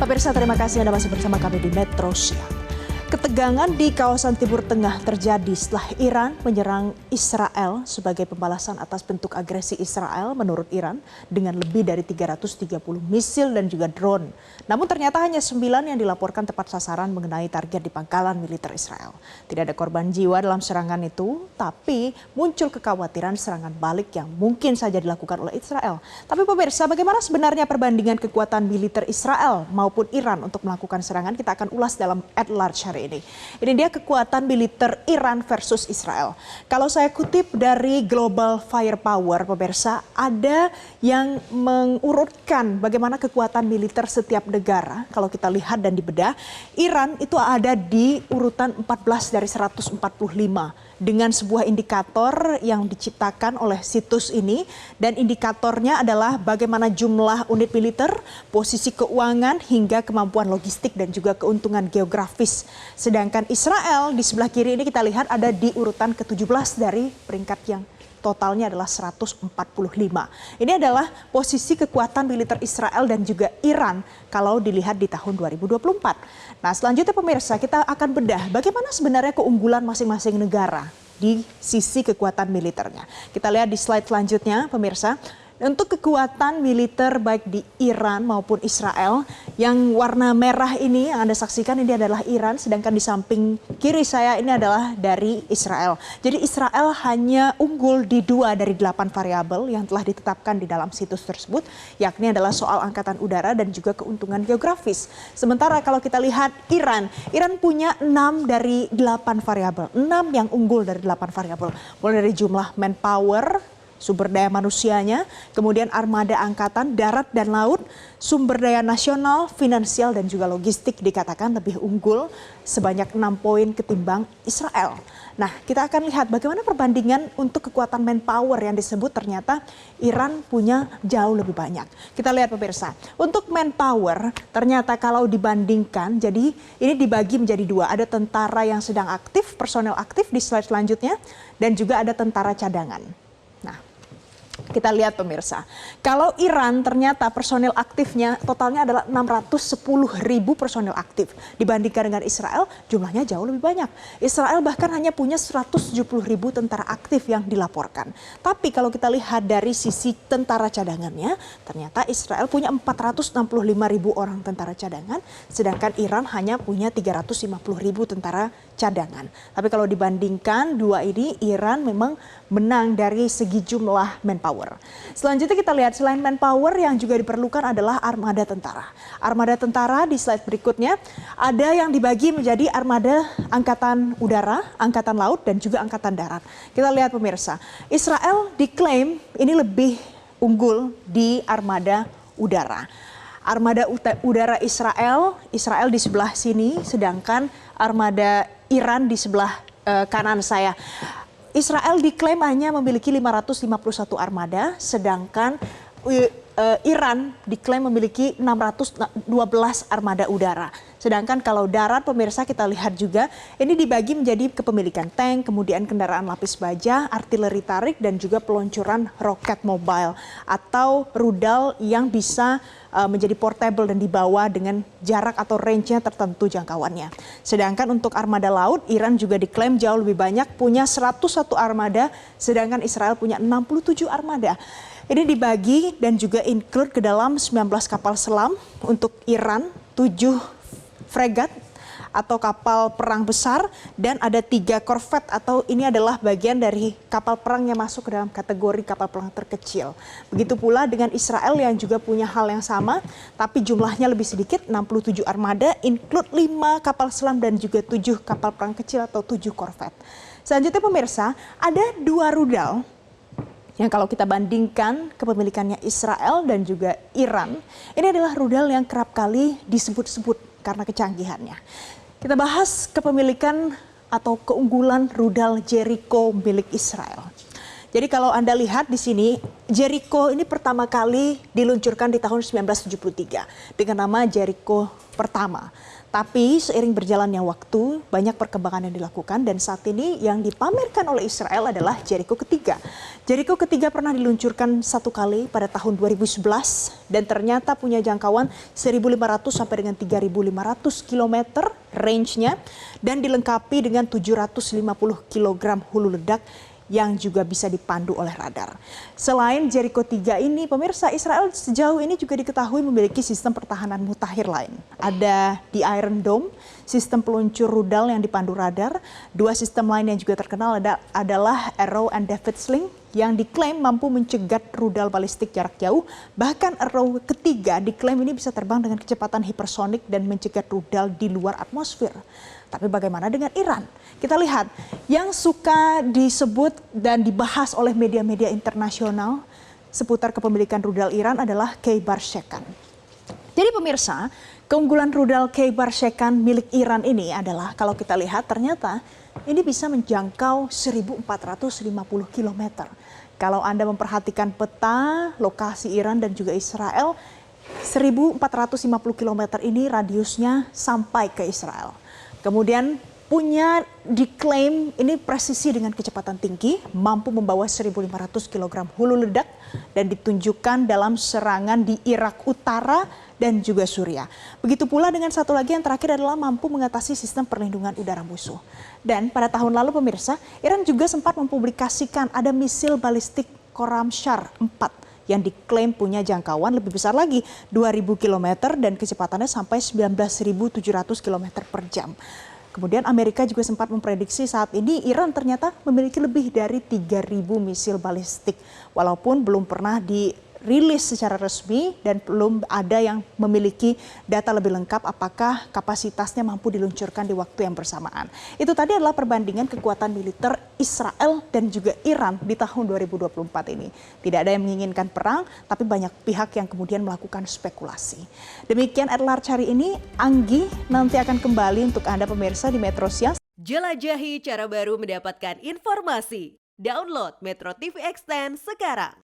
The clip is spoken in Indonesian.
Pemirsa, terima kasih Anda masih bersama kami di Metro Siang. Ketegangan di kawasan Timur Tengah terjadi setelah Iran menyerang Israel sebagai pembalasan atas bentuk agresi Israel menurut Iran dengan lebih dari 330 misil dan juga drone. Namun ternyata hanya 9 yang dilaporkan tepat sasaran mengenai target di pangkalan militer Israel. Tidak ada korban jiwa dalam serangan itu, tapi muncul kekhawatiran serangan balik yang mungkin saja dilakukan oleh Israel. Tapi pemirsa, bagaimana sebenarnya perbandingan kekuatan militer Israel maupun Iran untuk melakukan serangan? Kita akan ulas dalam At Large hari ini. Ini dia kekuatan militer Iran versus Israel. Kalau saya kutip dari Global Firepower, pemirsa, ada yang mengurutkan bagaimana kekuatan militer setiap negara. Kalau kita lihat dan dibedah, Iran itu ada di urutan 14 dari 145 dengan sebuah indikator yang diciptakan oleh situs ini, dan indikatornya adalah bagaimana jumlah unit militer, posisi keuangan hingga kemampuan logistik dan juga keuntungan geografis. Sedangkan Israel di sebelah kiri ini kita lihat ada di urutan ke-17 dari peringkat yang totalnya adalah 145. Ini adalah posisi kekuatan militer Israel dan juga Iran kalau dilihat di tahun 2024. Nah, selanjutnya pemirsa, kita akan bedah bagaimana sebenarnya keunggulan masing-masing negara di sisi kekuatan militernya. Kita lihat di slide selanjutnya pemirsa. Untuk kekuatan militer baik di Iran maupun Israel, yang warna merah ini yang Anda saksikan ini adalah Iran, sedangkan di samping kiri saya ini adalah dari Israel. Jadi Israel hanya unggul di 2 dari 8 variabel yang telah ditetapkan di dalam situs tersebut, yakni adalah soal angkatan udara dan juga keuntungan geografis. Sementara kalau kita lihat Iran punya 6 dari 8 variabel, 6 yang unggul dari 8 variabel. Mulai dari jumlah manpower, sumber daya manusianya, kemudian armada angkatan, darat dan laut, sumber daya nasional, finansial dan juga logistik dikatakan lebih unggul sebanyak 6 poin ketimbang Israel. Nah, kita akan lihat bagaimana perbandingan untuk kekuatan manpower yang disebut ternyata Iran punya jauh lebih banyak. Kita lihat pemirsa, untuk manpower ternyata kalau dibandingkan, jadi ini dibagi menjadi 2. Ada tentara yang sedang aktif, personel aktif di slide selanjutnya, dan juga ada tentara cadangan. Nah, kita lihat pemirsa, kalau Iran ternyata personil aktifnya totalnya adalah 610.000 personil aktif. Dibandingkan dengan Israel, jumlahnya jauh lebih banyak. Israel bahkan hanya punya 170.000 tentara aktif yang dilaporkan. Tapi kalau kita lihat dari sisi tentara cadangannya, ternyata Israel punya 465.000 orang tentara cadangan, sedangkan Iran hanya punya 350.000 tentara cadangan. Tapi kalau dibandingkan dua ini, Iran memang menang dari segi jumlah manpower. Selanjutnya kita lihat selain manpower yang juga diperlukan adalah armada tentara. Armada tentara di slide berikutnya ada yang dibagi menjadi armada angkatan udara, angkatan laut dan juga angkatan darat. Kita lihat pemirsa, Israel diklaim ini lebih unggul di armada udara. Armada udara Israel di sebelah sini, sedangkan armada Iran di sebelah kanan saya. Israel diklaim hanya memiliki 551 armada, sedangkan Iran diklaim memiliki 612 armada udara. Sedangkan kalau darat pemirsa kita lihat juga ini dibagi menjadi kepemilikan tank, kemudian kendaraan lapis baja, artileri tarik dan juga peluncuran roket mobile atau rudal yang bisa menjadi portable dan dibawa dengan jarak atau range-nya tertentu jangkauannya. Sedangkan untuk armada laut, Iran juga diklaim jauh lebih banyak, punya 101 armada, sedangkan Israel punya 67 armada. Ini dibagi dan juga include ke dalam 19 kapal selam untuk Iran, 7 fregat atau kapal perang besar, dan ada 3 korvet atau ini adalah bagian dari kapal perang yang masuk ke dalam kategori kapal perang terkecil. Begitu pula dengan Israel yang juga punya hal yang sama, tapi jumlahnya lebih sedikit, 67 armada, include 5 kapal selam dan juga 7 kapal perang kecil atau 7 korvet. Selanjutnya pemirsa, ada 2 rudal yang kalau kita bandingkan kepemilikannya Israel dan juga Iran, ini adalah rudal yang kerap kali disebut-sebut karena kecanggihannya. Kita bahas kepemilikan atau keunggulan rudal Jericho milik Israel. Jadi kalau Anda lihat di sini, Jericho ini pertama kali diluncurkan di tahun 1973 dengan nama Jericho pertama. Tapi seiring berjalannya waktu, banyak perkembangan yang dilakukan dan saat ini yang dipamerkan oleh Israel adalah Jericho ketiga. Jericho ketiga pernah diluncurkan satu kali pada tahun 2011 dan ternyata punya jangkauan 1.500 sampai dengan 3.500 km range-nya dan dilengkapi dengan 750 kg hulu ledak yang juga bisa dipandu oleh radar. Selain Jericho 3 ini, pemirsa, Israel sejauh ini juga diketahui memiliki sistem pertahanan mutakhir lain. Ada di Iron Dome, sistem peluncur rudal yang dipandu radar. Dua sistem lain yang juga terkenal adalah Arrow and David Sling yang diklaim mampu mencegat rudal balistik jarak jauh. Bahkan Arrow ketiga diklaim ini bisa terbang dengan kecepatan hipersonik dan mencegat rudal di luar atmosfer. Tapi bagaimana dengan Iran? Kita lihat yang suka disebut dan dibahas oleh media-media internasional seputar kepemilikan rudal Iran adalah Khaybar Shekan. Jadi pemirsa, keunggulan rudal Khaybar Shekan milik Iran ini adalah kalau kita lihat ternyata ini bisa menjangkau 1.450 km. Kalau Anda memperhatikan peta lokasi Iran dan juga Israel, 1.450 km ini radiusnya sampai ke Israel. Kemudian punya diklaim ini presisi dengan kecepatan tinggi, mampu membawa 1.500 kg hulu ledak dan ditunjukkan dalam serangan di Irak Utara dan juga Suriah. Begitu pula dengan satu lagi yang terakhir adalah mampu mengatasi sistem perlindungan udara musuh. Dan pada tahun lalu pemirsa, Iran juga sempat mempublikasikan ada misil balistik Khorramshahr 4 yang diklaim punya jangkauan lebih besar lagi 2.000 km dan kecepatannya sampai 19.700 km per jam. Kemudian Amerika juga sempat memprediksi saat ini Iran ternyata memiliki lebih dari 3.000 misil balistik. Walaupun belum pernah dirilis secara resmi dan belum ada yang memiliki data lebih lengkap apakah kapasitasnya mampu diluncurkan di waktu yang bersamaan. Itu tadi adalah perbandingan kekuatan militer Israel dan juga Iran di tahun 2024 ini. Tidak ada yang menginginkan perang, tapi banyak pihak yang kemudian melakukan spekulasi. Demikian At-Large hari ini, Anggi nanti akan kembali untuk Anda pemirsa di Metro Siang. Jelajahi cara baru mendapatkan informasi. Download Metro TV Extend sekarang.